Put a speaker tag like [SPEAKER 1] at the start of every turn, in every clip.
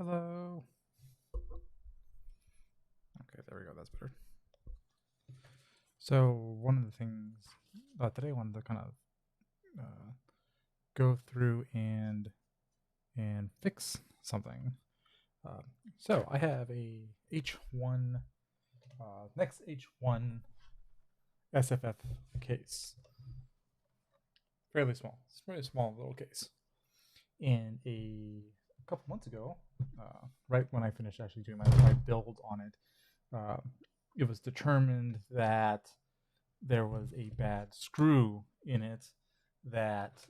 [SPEAKER 1] Hello. Okay, there we go. That's better. So one of the things today I wanted to kind of go through and fix something. So I have a H1 next H1 SFF case, fairly small. It's a very small little case. And a couple months ago, right when I finished actually doing my build on it, it was determined that there was a bad screw in it that,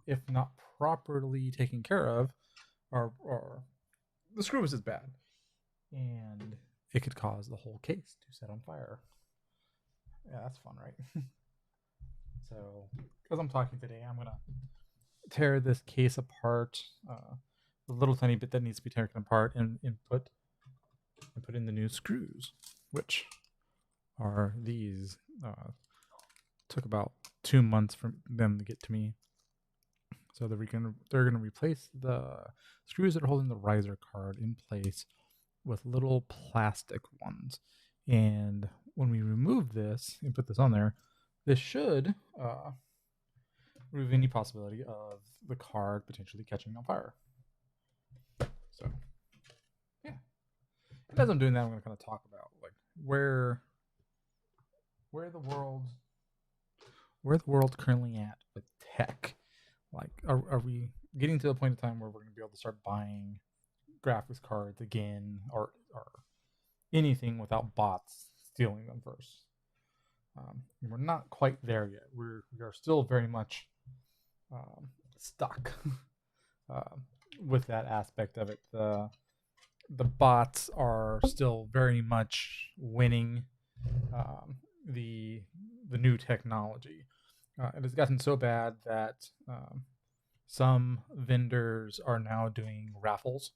[SPEAKER 1] if not properly taken care of, or the screw was just bad, and it could cause the whole case to set on fire. Yeah, that's fun, right? So, as I'm talking today, I'm gonna tear this case apart, a little tiny bit that needs to be taken apart, and put in the new screws, which are these. Took about 2 months for them to get to me. So they're gonna replace the screws that are holding the riser card in place with little plastic ones. And when we remove this and put this on there, this should remove any possibility of the card potentially catching on fire. So yeah. And as I'm doing that, I'm gonna kind of talk about like where the world's currently at with tech. Like, are we getting to the point in time where we're going to be able to start buying graphics cards again, or anything without bots stealing them first? We're not quite there yet. We are still very much stuck with that aspect of it. The bots are still very much winning the new technology. It has gotten so bad that some vendors are now doing raffles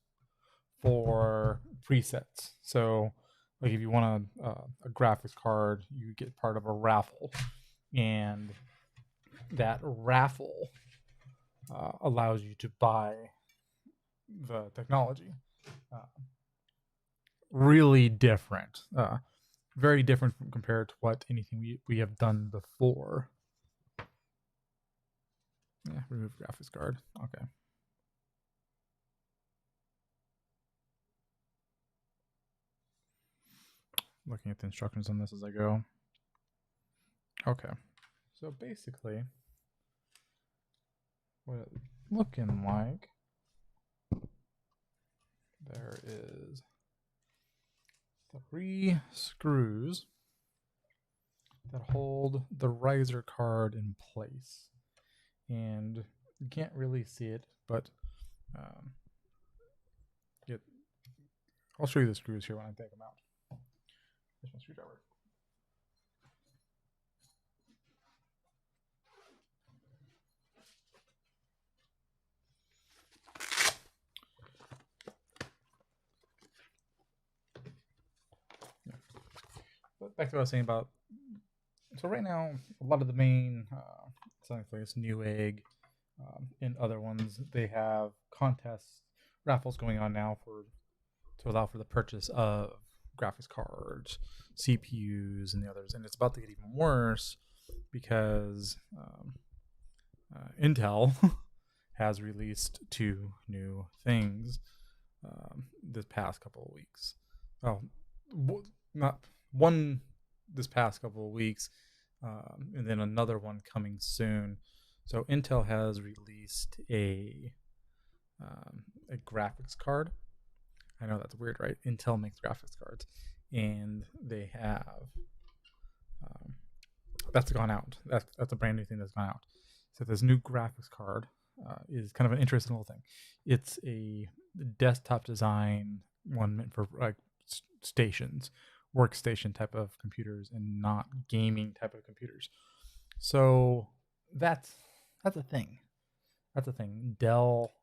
[SPEAKER 1] for presets. So, like if you want a graphics card, you get part of a raffle, and that raffle allows you to buy the technology. Really different, very different from compared to what anything we have done before. Yeah, remove graphics card. Okay. Looking at the instructions on this as I go. Okay. So basically, what it's looking like, there is 3 screws that hold the riser card in place. And you can't really see it, but I'll show you the screws here when I take them out. Here's my screwdriver. Yeah. But back to what I was saying about. So right now, a lot of the main, something like this Newegg, and other ones, they have contests, raffles going on now to allow for the purchase of graphics cards, CPUs, and the others. And it's about to get even worse because Intel has released 2 new things this past couple of weeks. Well, not one this past couple of weeks, and then another one coming soon. So Intel has released a graphics card. I know that's weird, right? Intel makes graphics cards, and they have that's gone out. That's a brand new thing that's gone out. So this new graphics card is kind of an interesting little thing. It's a desktop design one meant for like stations, workstation type of computers, and not gaming type of computers. So that's a thing. That's a thing. Dell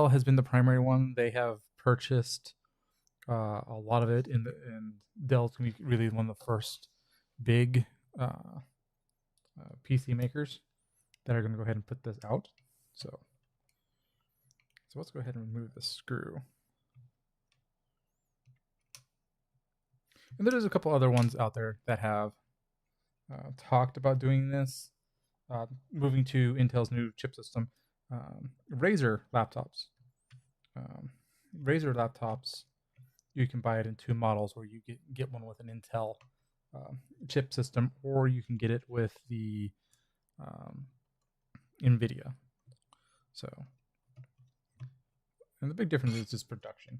[SPEAKER 1] has been the primary one. They have purchased a lot of it, and Dell's gonna be really one of the first big PC makers that are going to go ahead and put this out. So So let's go ahead and remove the screw. And there's a couple other ones out there that have talked about doing this, moving to Intel's new chip system. Razer laptops. Razer laptops, you can buy it in two models, where you get one with an Intel chip system, or you can get it with the NVIDIA. So, and the big difference is just production.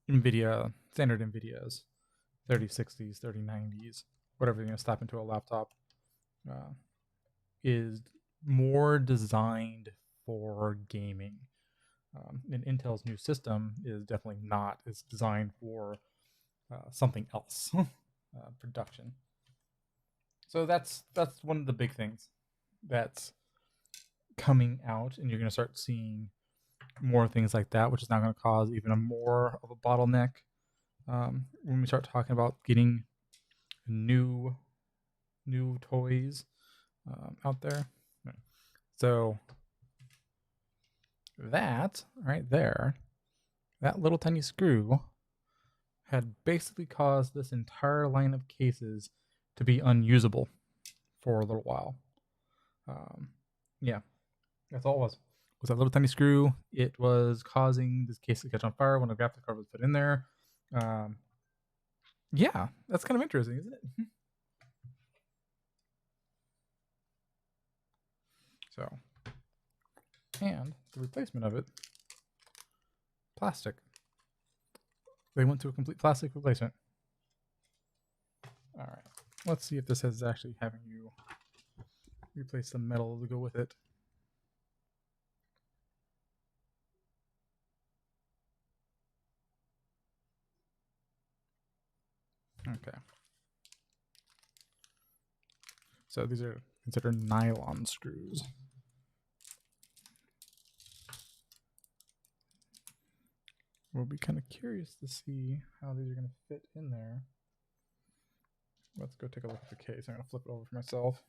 [SPEAKER 1] NVIDIA, standard NVIDIAs, 3060s, 3090s, whatever you're going to slap into a laptop, is more designed for gaming. And Intel's new system is definitely not. It's designed for something else, production. So that's one of the big things that's coming out, and you're going to start seeing more things like that, which is now going to cause even more of a bottleneck when we start talking about getting new toys out there. So that right there, that little tiny screw had basically caused this entire line of cases to be unusable for a little while. Yeah, that's all it was. Was that little tiny screw? It was causing this case to catch on fire when a graphic card was put in there. Yeah, that's kind of interesting, isn't it? So, and the replacement of it, plastic. They went to a complete plastic replacement. All right, let's see if this is actually having you replace the metal to go with it. Okay. So these are considered nylon screws. We'll be kind of curious to see how these are going to fit in there. Let's go take a look at the case. I'm going to flip it over for myself.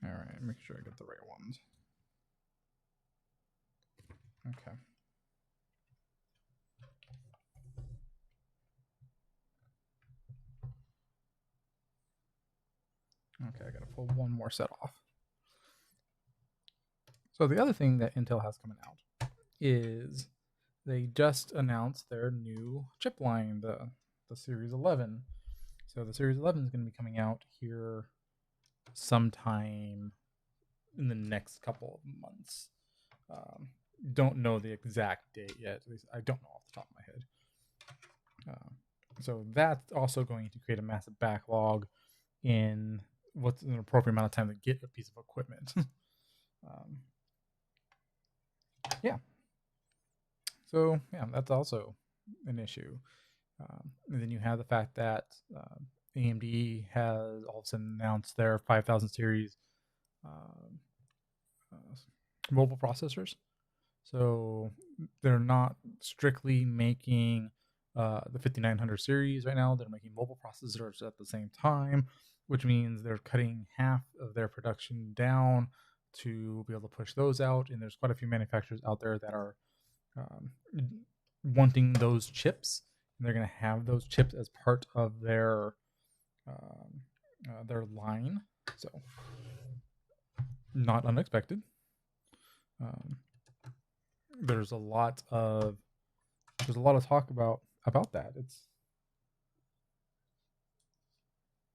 [SPEAKER 1] All right, make sure I get the right ones. Okay. Okay, I got to pull one more set off. So the other thing that Intel has coming out is they just announced their new chip line, the Series 11. So the Series 11 is going to be coming out here sometime in the next couple of months. Don't know the exact date yet. At least I don't know off the top of my head. So that's also going to create a massive backlog in what's an appropriate amount of time to get a piece of equipment. Yeah. So yeah, that's also an issue. And then you have the fact that AMD has all of a sudden announced their 5000 series mobile processors. So they're not strictly making the 5900 series right now. They're making mobile processors at the same time, which means they're cutting half of their production down to be able to push those out. And there's quite a few manufacturers out there that are wanting those chips, and they're going to have those chips as part of their line. So not unexpected. There's a lot of talk about that.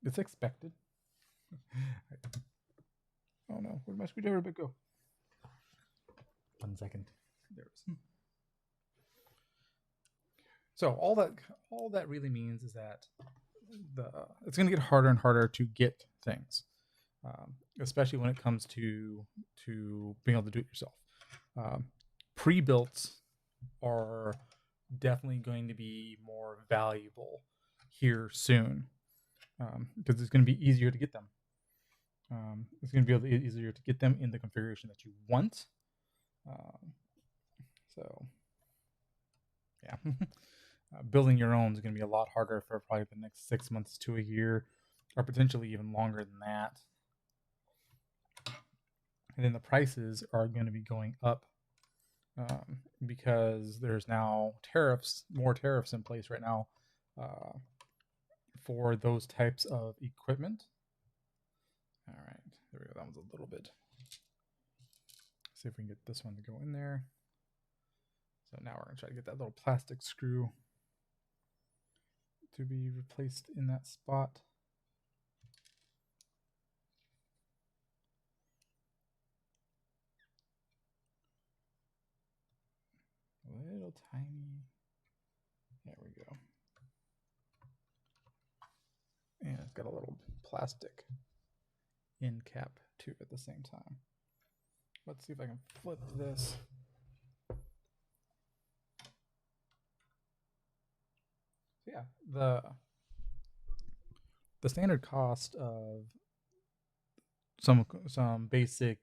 [SPEAKER 1] It's expected. Oh no, where'd my screwdriver bit go? 1 second. There it is. So all that really means is that it's going to get harder and harder to get things, especially when it comes to being able to do it yourself. Pre-built are definitely going to be more valuable here soon, because it's going to be easier to get them. It's going to be easier to get them in the configuration that you want. So, yeah. Building your own is going to be a lot harder for probably the next 6 months to a year, or potentially even longer than that. and then the prices are going to be going up because there's now more tariffs in place right now for those types of equipment. All right, there we go. That was a little bit. See if we can get this one to go in there. So now we're going to try to get that little plastic screw to be replaced in that spot. A little tiny. There we go. And it's got a little plastic end cap too at the same time. Let's see if I can flip this. So yeah, the standard cost of some basic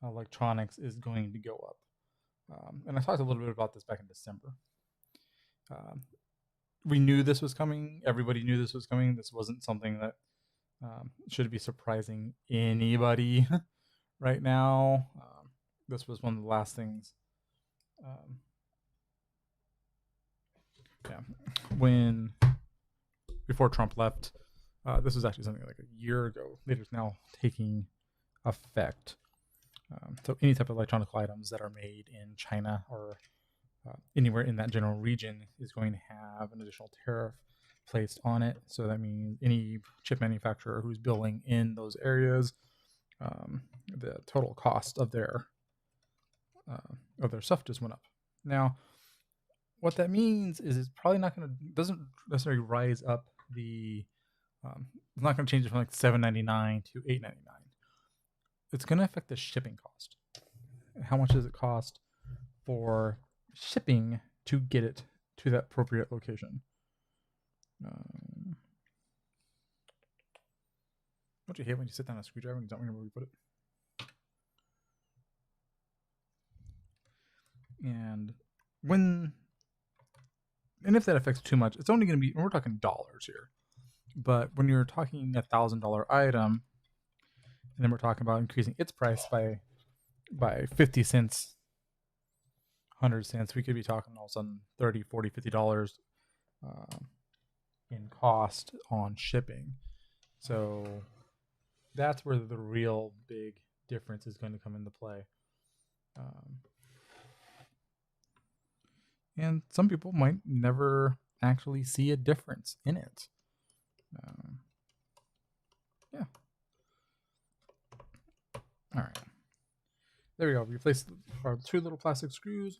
[SPEAKER 1] electronics is going to go up. And I talked a little bit about this back in December. We knew this was coming. Everybody knew this was coming. This wasn't something that should be surprising anybody right now. This was one of the last things. Before Trump left, this was actually something like a year ago. It is now taking effect. So any type of electronic items that are made in China or anywhere in that general region is going to have an additional tariff placed on it. So that means any chip manufacturer who's building in those areas, the total cost of their stuff just went up. Now, what that means is it's probably doesn't necessarily rise up it's not going to change it from like $7.99 to $8.99. It's going to affect the shipping cost. How much does it cost for shipping to get it to that appropriate location? Don't you hate when you sit down a screwdriver and you don't remember where you put it? And if that affects too much, it's only going to be, we're talking dollars here. But when you're talking $1,000 item, and then we're talking about increasing its price by 50 cents, 100 cents, we could be talking all of a sudden $30, $40, $50 in cost on shipping. So that's where the real big difference is going to come into play. And some people might never actually see a difference in it. Yeah. All right. There we go. We replaced our 2 little plastic screws.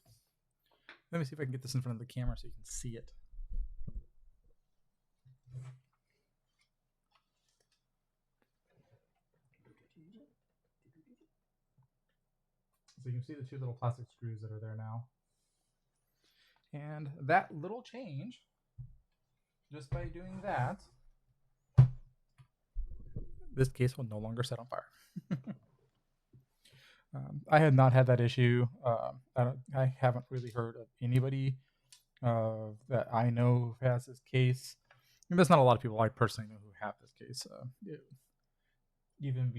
[SPEAKER 1] Let me see if I can get this in front of the camera so you can see it. So you can see the 2 little plastic screws that are there now. And that little change, just by doing that, this case will no longer set on fire. I had not had that issue. I haven't really heard of anybody that I know who has this case. And there's not a lot of people I personally know who have this case. Even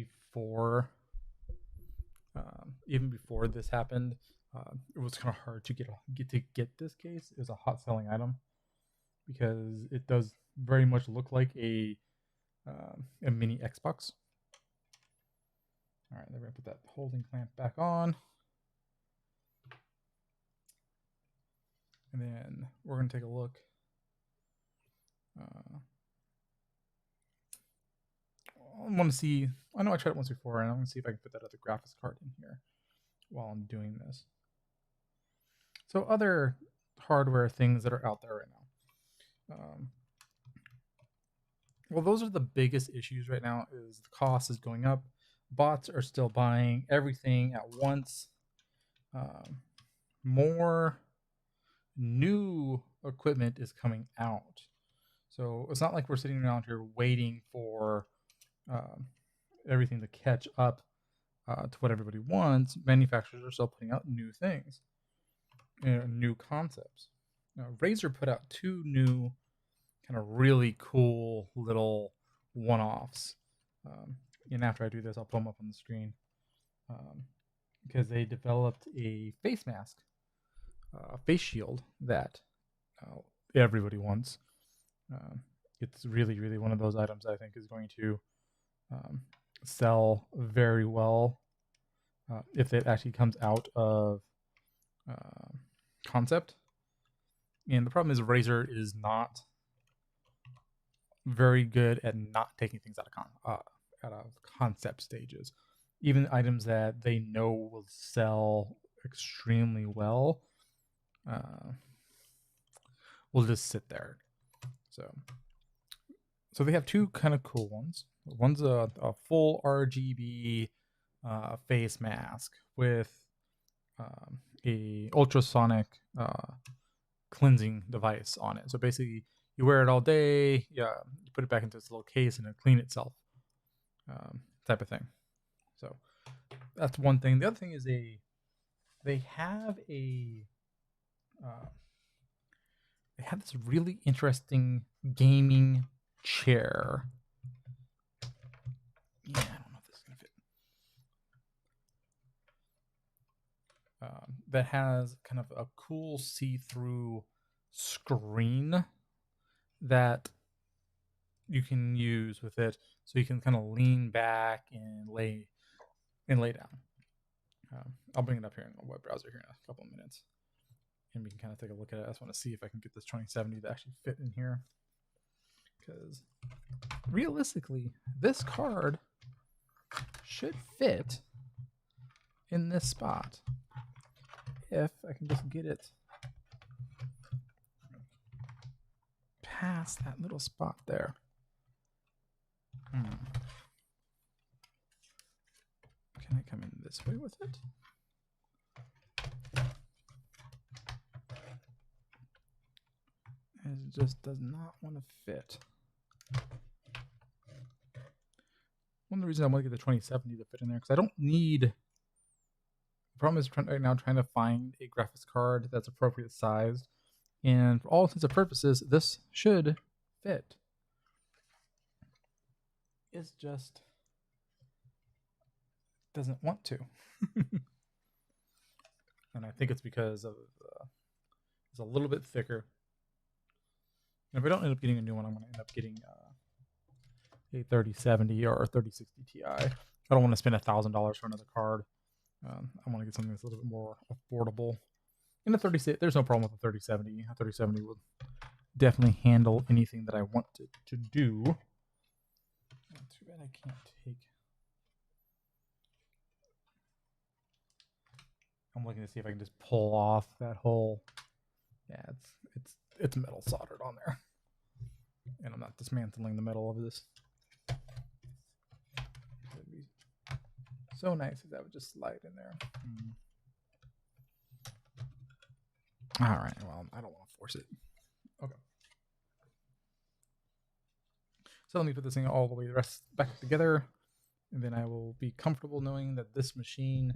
[SPEAKER 1] before this happened, it was kind of hard to get this case. It was a hot selling item because it does very much look like a mini Xbox. All right, then we're gonna put that holding clamp back on, and then we're gonna take a look. I want to see. I know I tried it once before, and I'm gonna see if I can put that other graphics card in here while I'm doing this. So other hardware things that are out there right now. Well, those are the biggest issues right now. Is the cost is going up. Bots are still buying everything at once. More new equipment is coming out. So it's not like we're sitting around here waiting for everything to catch up to what everybody wants. Manufacturers are still putting out new things, new concepts. Now, Razer put out 2 new kind of really cool little one-offs. And after I do this, I'll put them up on the screen. because they developed a face mask, face shield that everybody wants. It's really, really one of those items I think is going to sell very well if it actually comes out of concept. And the problem is Razer is not very good at not taking things out of concept stages. Even items that they know will sell extremely well will just sit there. So they have two kind of cool ones. One's a full RGB face mask with a ultrasonic cleansing device on it. So basically, you wear it all day. Yeah, you put it back into this little case and it'll clean itself, type of thing. So that's one thing. The other thing is they have this really interesting gaming chair. Yeah, I don't know if this is gonna fit. That has kind of a cool see-through screen that you can use with it, so you can kind of lean back and lay down. I'll bring it up here in the web browser here in a couple of minutes, and we can kind of take a look at it. I just want to see if I can get this 2070 to actually fit in here, because realistically, this card should fit in this spot if I can just get it past that little spot there. Can I come in this way with it? It just does not want to fit. One of the reasons I want to get the 2070 to fit in there, because I don't need... The problem is right now trying to find a graphics card that's appropriate sized. And for all intents and purposes, this should fit. It's just doesn't want to. And I think it's because of it's a little bit thicker. And if I don't end up getting a new one, I'm going to end up getting a 3070 or a 3060 Ti. I don't want to spend $1,000 for another card. I want to get something that's a little bit more affordable. And a 30, there's no problem with a 3070. A 3070 will definitely handle anything that I want it to do. Too bad I can't take. I'm looking to see if I can just pull off that whole. Yeah, it's metal soldered on there, and I'm not dismantling the metal of this. It'd be so nice if that would just slide in there. All right. Well, I don't want to force it. Okay. So let me put this thing all the way back together, and then I will be comfortable knowing that this machine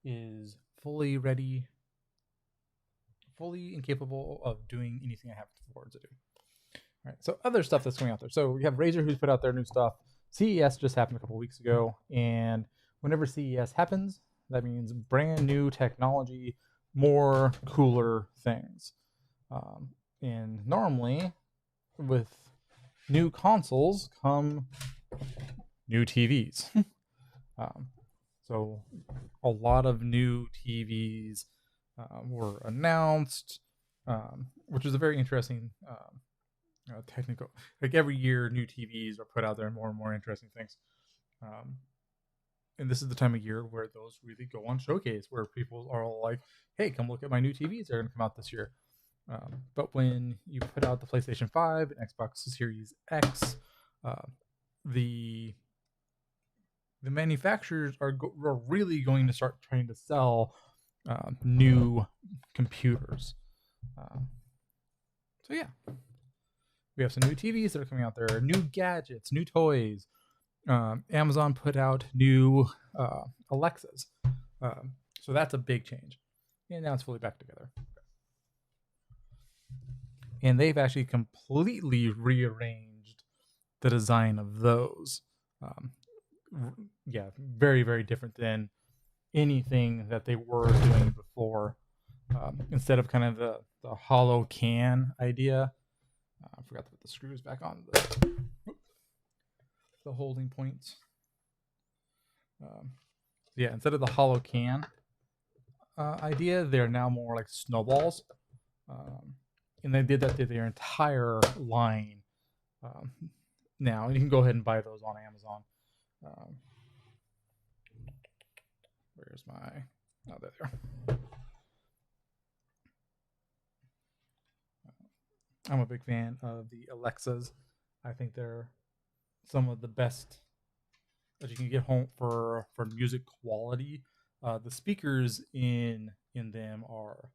[SPEAKER 1] is fully ready, fully incapable of doing anything I have for it to do. All right. So other stuff that's going out there. So we have Razer, who's put out their new stuff. CES just happened a couple weeks ago, and whenever CES happens, that means brand new technology, more cooler things. And normally, with new consoles come new TVs. So a lot of new TVs were announced, which is a very interesting technical. Like every year, new TVs are put out there, and more interesting things. And this is the time of year where those really go on showcase, where people are all like, hey, come look at my new TVs. They're going to come out this year. But when you put out the PlayStation 5 and Xbox Series X, the manufacturers are really going to start trying to sell new computers. So yeah, we have some new TVs that are coming out there, new gadgets, new toys. Amazon put out new Alexas. So that's a big change. And now it's fully back together. And they've actually completely rearranged the design of those. Yeah, very, very different than anything that they were doing before. Instead of kind of the hollow can idea. I forgot to put the screws back on the holding points. Yeah, instead of the hollow can idea, they're now more like snowballs. And they did that to their entire line now. And you can go ahead and buy those on Amazon. Where's my... Oh, there. I'm a big fan of the Alexas. I think they're some of the best that you can get home for music quality. The speakers in them are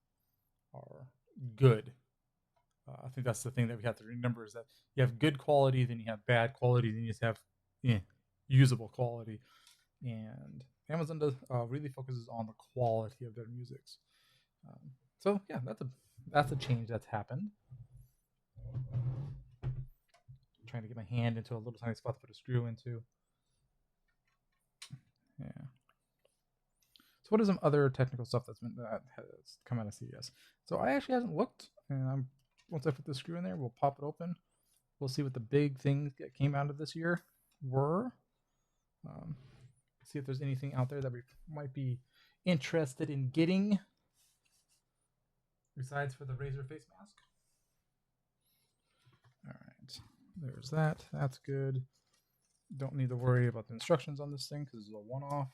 [SPEAKER 1] good. I think that's the thing that we have to remember, is that you have good quality, then you have bad quality, then you just have usable quality. And Amazon does really focuses on the quality of their musics. So yeah, that's a change that's happened. I'm trying to get my hand into a little tiny spot to put a screw into. Yeah. So what are some other technical stuff that has come out of CES? So I actually haven't looked, and once I put the screw in there, we'll pop it open. We'll see what the big things that came out of this year were. See if there's anything out there that we might be interested in getting, besides for the Razer face mask. All right, there's that. That's good. Don't need to worry about the instructions on this thing because it's a one-off.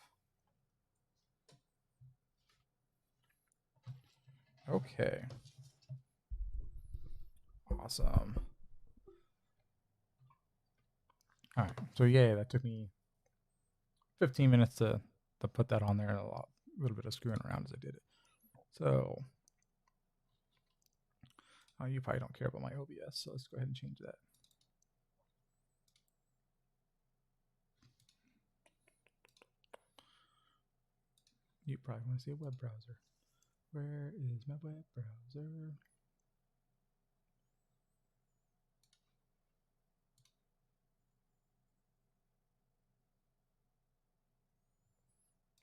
[SPEAKER 1] Okay. Awesome. All right. So yeah, that took me 15 minutes to put that on there, and a little bit of screwing around as I did it. So you probably don't care about my OBS, so let's go ahead and change that. You probably want to see a web browser. Where is my web browser?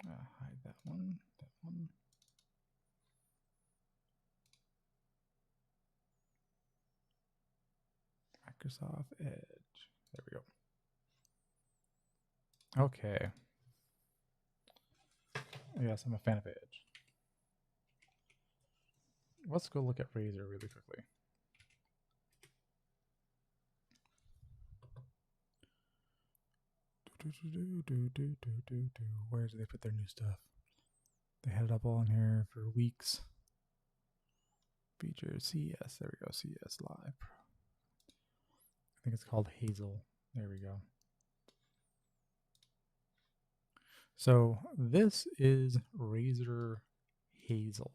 [SPEAKER 1] Hide that one. That one. Microsoft Edge. There we go. Okay. Yes, I'm a fan of Edge. Let's go look at Razer really quickly. Where do they put their new stuff? They had it up all in here for weeks. Features, CES. There we go. CES Live. I think it's called Hazel. There we go. So this is Razer Hazel.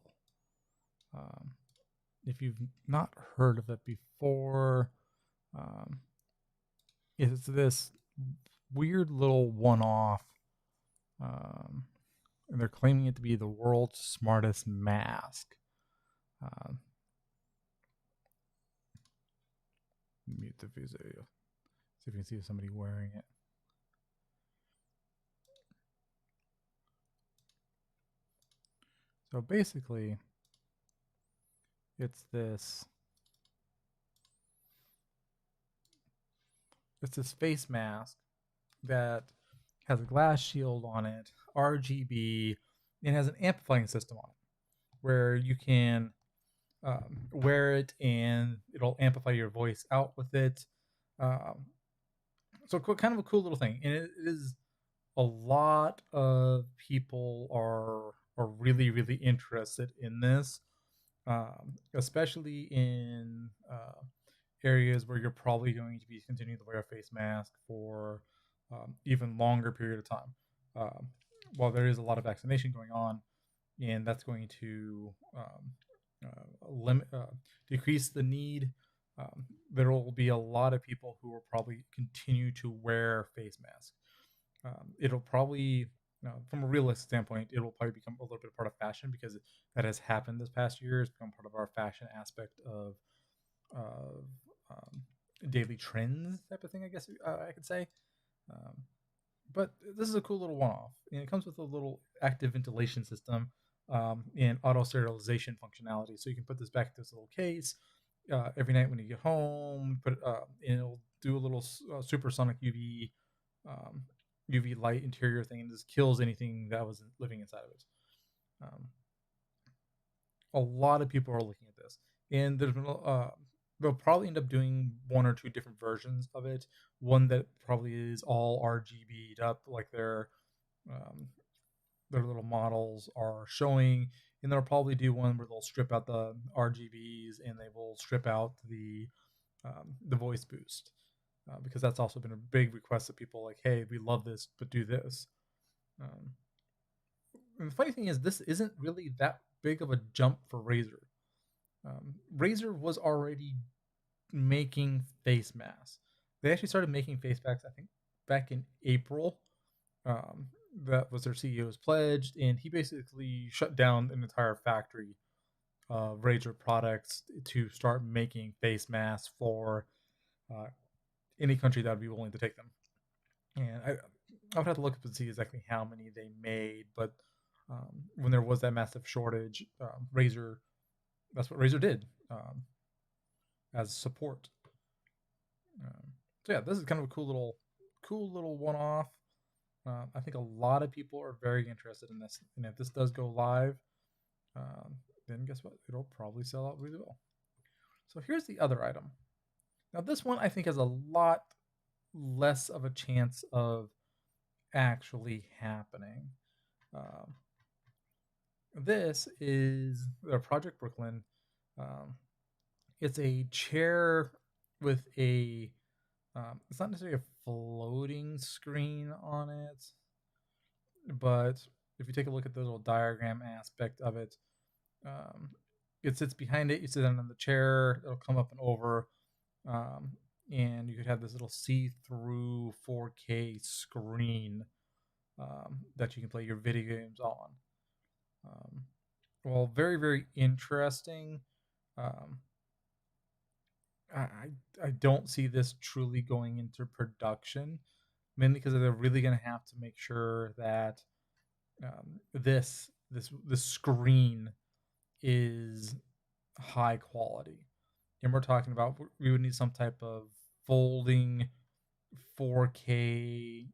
[SPEAKER 1] If you've not heard of it before, it's this weird little one-off, and they're claiming it to be the world's smartest mask. Mute the video. See if you can see somebody wearing it. So basically, it's this face mask that has a glass shield on it, RGB, and has an amplifying system on it, where you can wear it and it'll amplify your voice out with it. So kind of a cool little thing, and it is a lot of people are really, really interested in this, especially in areas where you're probably going to be continuing to wear a face mask for even longer period of time. While there is a lot of vaccination going on, and that's going to decrease the need, there will be a lot of people who will probably continue to wear face masks. It'll probably, from a realistic standpoint, it will probably become a little bit part of fashion, because that has happened this past year. It's become part of our fashion aspect of daily trends type of thing, I guess I could say. But this is a cool little one-off, and it comes with a little active ventilation system and auto sterilization functionality. So you can put this back in this little case every night when you get home. And it'll do a little supersonic um, UV light interior thing, and just kills anything that was living inside of it. Um, a lot of people are looking at this, and they'll probably end up doing one or two different versions of it. One that probably is all RGB'd up, like um, their little models are showing, and they'll probably do one where they'll strip out the RGBs and they will strip out the voice boost, because that's also been a big request of people. Like, hey, we love this, but do this. Um, and the funny thing is, this isn't really that big of a jump for Razer. Razer was already making face masks. They actually started making face masks, I think, back in April. Um, that was their CEO's pledge, and he basically shut down an entire factory of Razer products to start making face masks for uh, any country that would be willing to take them. And I would have to look up and see exactly how many they made, but when there was that massive shortage, Razer, that's what Razer did as support. So yeah, this is kind of a cool little one-off. I think a lot of people are very interested in this, and if this does go live, then guess what? It'll probably sell out really well. So here's the other item. Now this one I think has a lot less of a chance of actually happening. Um, this is Project Brooklyn. Um, it's a chair with it's not necessarily a floating screen on it, but if you take a look at the little diagram aspect of it, um, it sits behind it. You sit down in the chair, it'll come up and over, um, and you could have this little see-through 4K screen that you can play your video games on. Well, very, very interesting. Um, I don't see this truly going into production, mainly because they're really going to have to make sure that this screen is high quality, and we're talking about we would need some type of folding 4K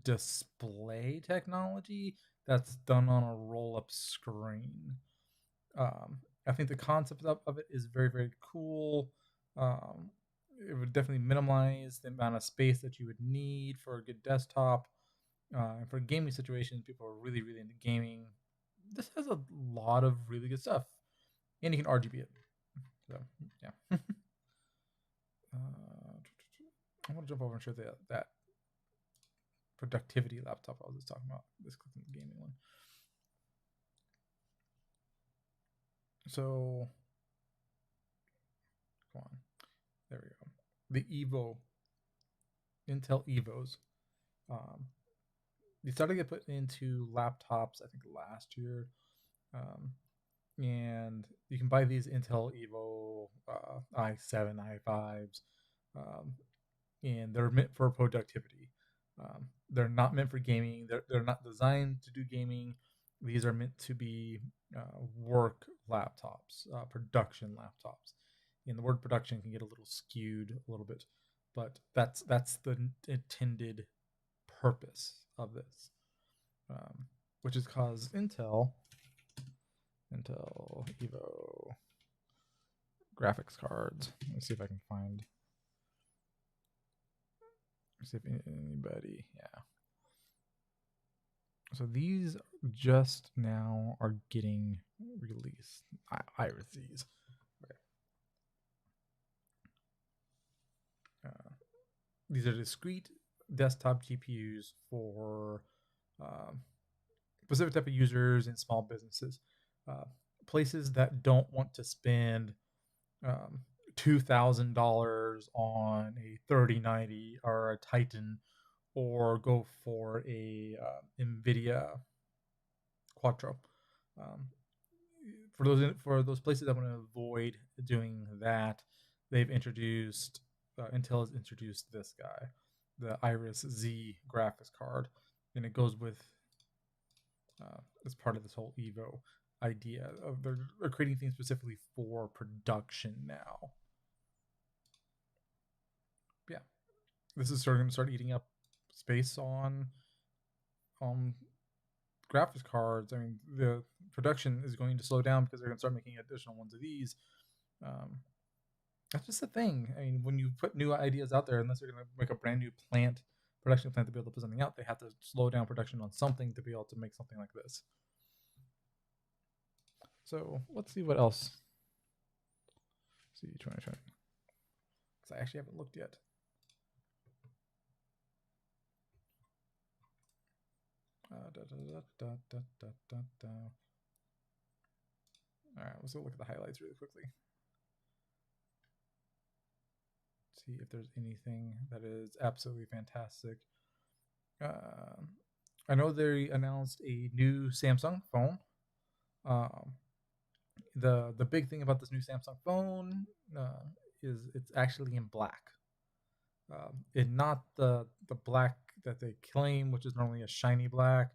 [SPEAKER 1] display technology that's done on a roll-up screen. I think the concept of it is very, very cool. Um, it would definitely minimize the amount of space that you would need for a good desktop. And for gaming situations, people are really, really into gaming. This has a lot of really good stuff, and you can RGB it. So yeah. I want to jump over and show that productivity laptop I was just talking about. This gaming one. So, come on. There we go. The Evo, Intel Evos. They started to get put into laptops, I think, last year. And you can buy these Intel Evo i7, i5s, and they're meant for productivity. They're not meant for gaming. They're not designed to do gaming. These are meant to be work laptops, production laptops. And the word production can get a little skewed a little bit, but that's the intended purpose of this, which is cause Intel Evo graphics cards. Let's see if I can find. See if anybody, yeah. So these just now are getting released. Iris these. Okay. These are discrete desktop GPUs for specific type of users in small businesses, places that don't want to spend $2,000 on a 3090 or a Titan, or go for a NVIDIA Quattro. For those places that want to avoid doing that, they've introduced Intel has introduced this guy. the Iris Z graphics card, and it goes with as part of this whole Evo idea of they're creating things specifically for production now. Yeah, this is going to start eating up space on graphics cards. I mean, the production is going to slow down because they're going to start making additional ones of these. That's just the thing. I mean, when you put new ideas out there, unless they're going to make a brand new production plant to be able to put something out, they have to slow down production on something to be able to make something like this. So let's see what else. Let's see 2020. Because I actually haven't looked yet. All right, let's go look at the highlights really quickly. See if there's anything that is absolutely fantastic. I know they announced a new Samsung phone. The big thing about this new Samsung phone is it's actually in black. It's not the black that they claim, which is normally a shiny black,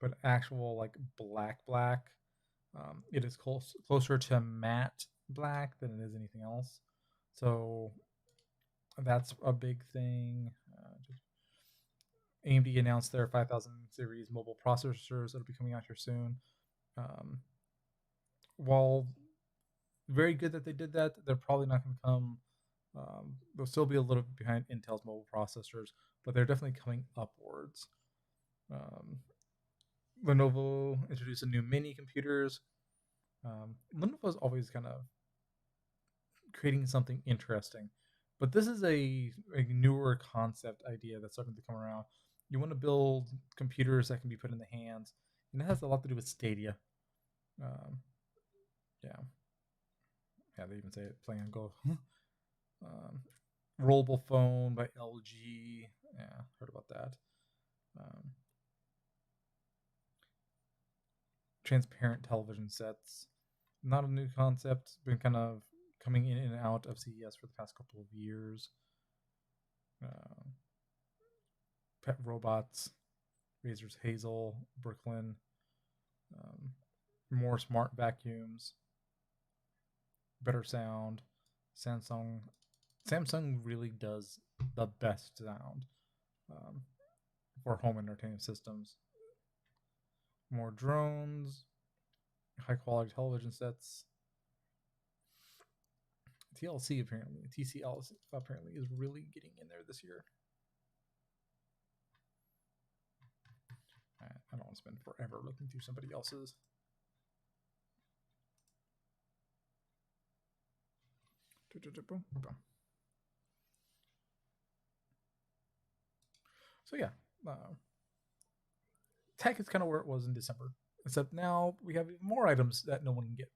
[SPEAKER 1] but actual like black. It is closer to matte black than it is anything else. So that's a big thing. AMD announced their 5000 series mobile processors that'll be coming out here soon. While very good that they did that, they're probably not going to come. They'll still be a little bit behind Intel's mobile processors, but they're definitely coming upwards. Lenovo introduced a new mini computers. Lenovo's always kind of creating something interesting, but this is a newer concept idea that's starting to come around. You want to build computers that can be put in the hands, and it has a lot to do with Stadia. Yeah, they even say it playing on Go. Rollable phone by LG. Yeah, heard about that. Transparent television sets. Not a new concept. Been kind of coming in and out of CES for the past couple of years. Pet robots. Razor's Hazel. Brooklyn. More smart vacuums. Better sound. Samsung really does the best sound for home entertainment systems. More drones, high quality television sets. TCL apparently is really getting in there this year. I don't want to spend forever looking through somebody else's. So yeah, tech is kind of where it was in December, except now we have even more items that no one can get.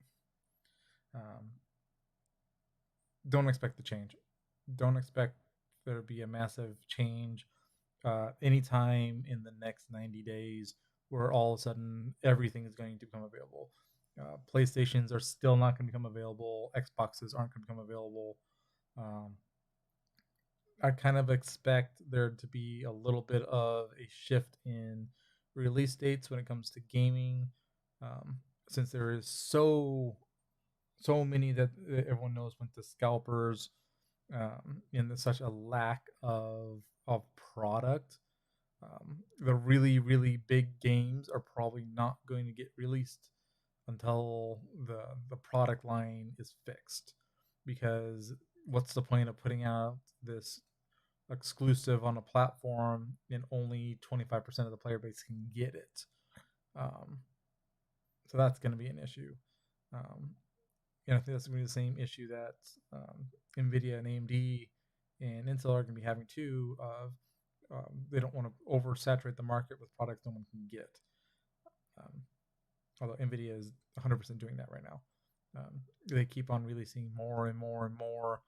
[SPEAKER 1] Don't expect the change. Don't expect there to be a massive change anytime in the next 90 days where all of a sudden everything is going to become available. PlayStations are still not going to become available. Xboxes aren't going to become available. I kind of expect there to be a little bit of a shift in release dates when it comes to gaming, since there is so many that everyone knows went to scalpers, and there's such a lack of product. The really big games are probably not going to get released until the product line is fixed, because what's the point of putting out this exclusive on a platform and only 25% of the player base can get it? So that's going to be an issue. And I think that's going to be the same issue that NVIDIA and AMD and Intel are going to be having too. They don't want to oversaturate the market with products no one can get. Although NVIDIA is 100% doing that right now. They keep on releasing more and more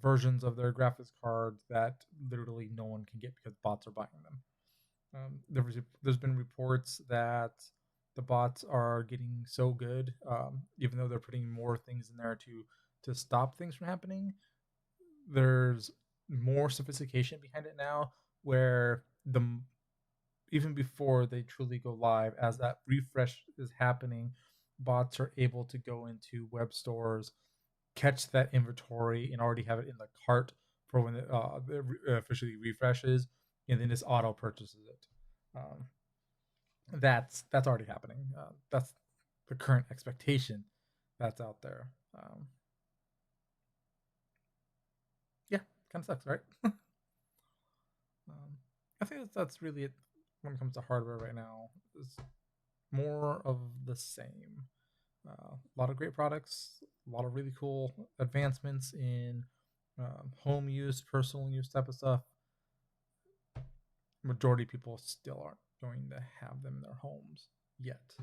[SPEAKER 1] versions of their graphics cards that literally no one can get because bots are buying them. There's been reports that the bots are getting so good, even though they're putting more things in there to stop things from happening. There's more sophistication behind it now, where even before they truly go live, as that refresh is happening, bots are able to go into web stores, catch that inventory, and already have it in the cart for when it officially refreshes, and then just auto purchases it. Um, that's already happening. That's the current expectation that's out there. Yeah, kind of sucks, right? I think that's really it when it comes to hardware right now. It's more of the same. A lot of great products, a lot of really cool advancements in home use, personal use type of stuff. Majority of people still aren't going to have them in their homes yet.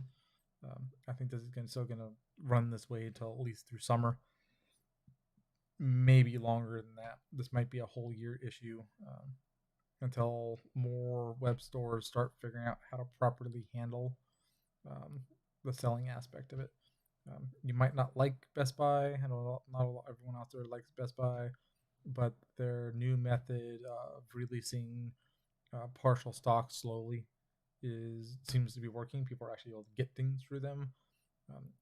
[SPEAKER 1] I think this is still going to run this way until at least through summer, maybe longer than that. This might be a whole year issue until more web stores start figuring out how to properly handle um, the selling aspect of it. You might not like Best Buy. I know not everyone out there likes Best Buy, but their new method of releasing partial stock slowly seems to be working. People are actually able to get things through them.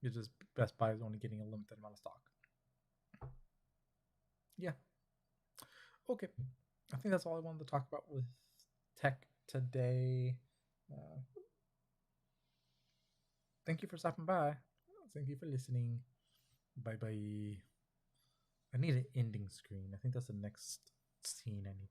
[SPEAKER 1] It's just Best Buy is only getting a limited amount of stock. Yeah. Okay. I think that's all I wanted to talk about with tech today. Uh, Thank you for stopping by. Thank you for listening. Bye bye. I need an ending screen. I think that's the next scene I need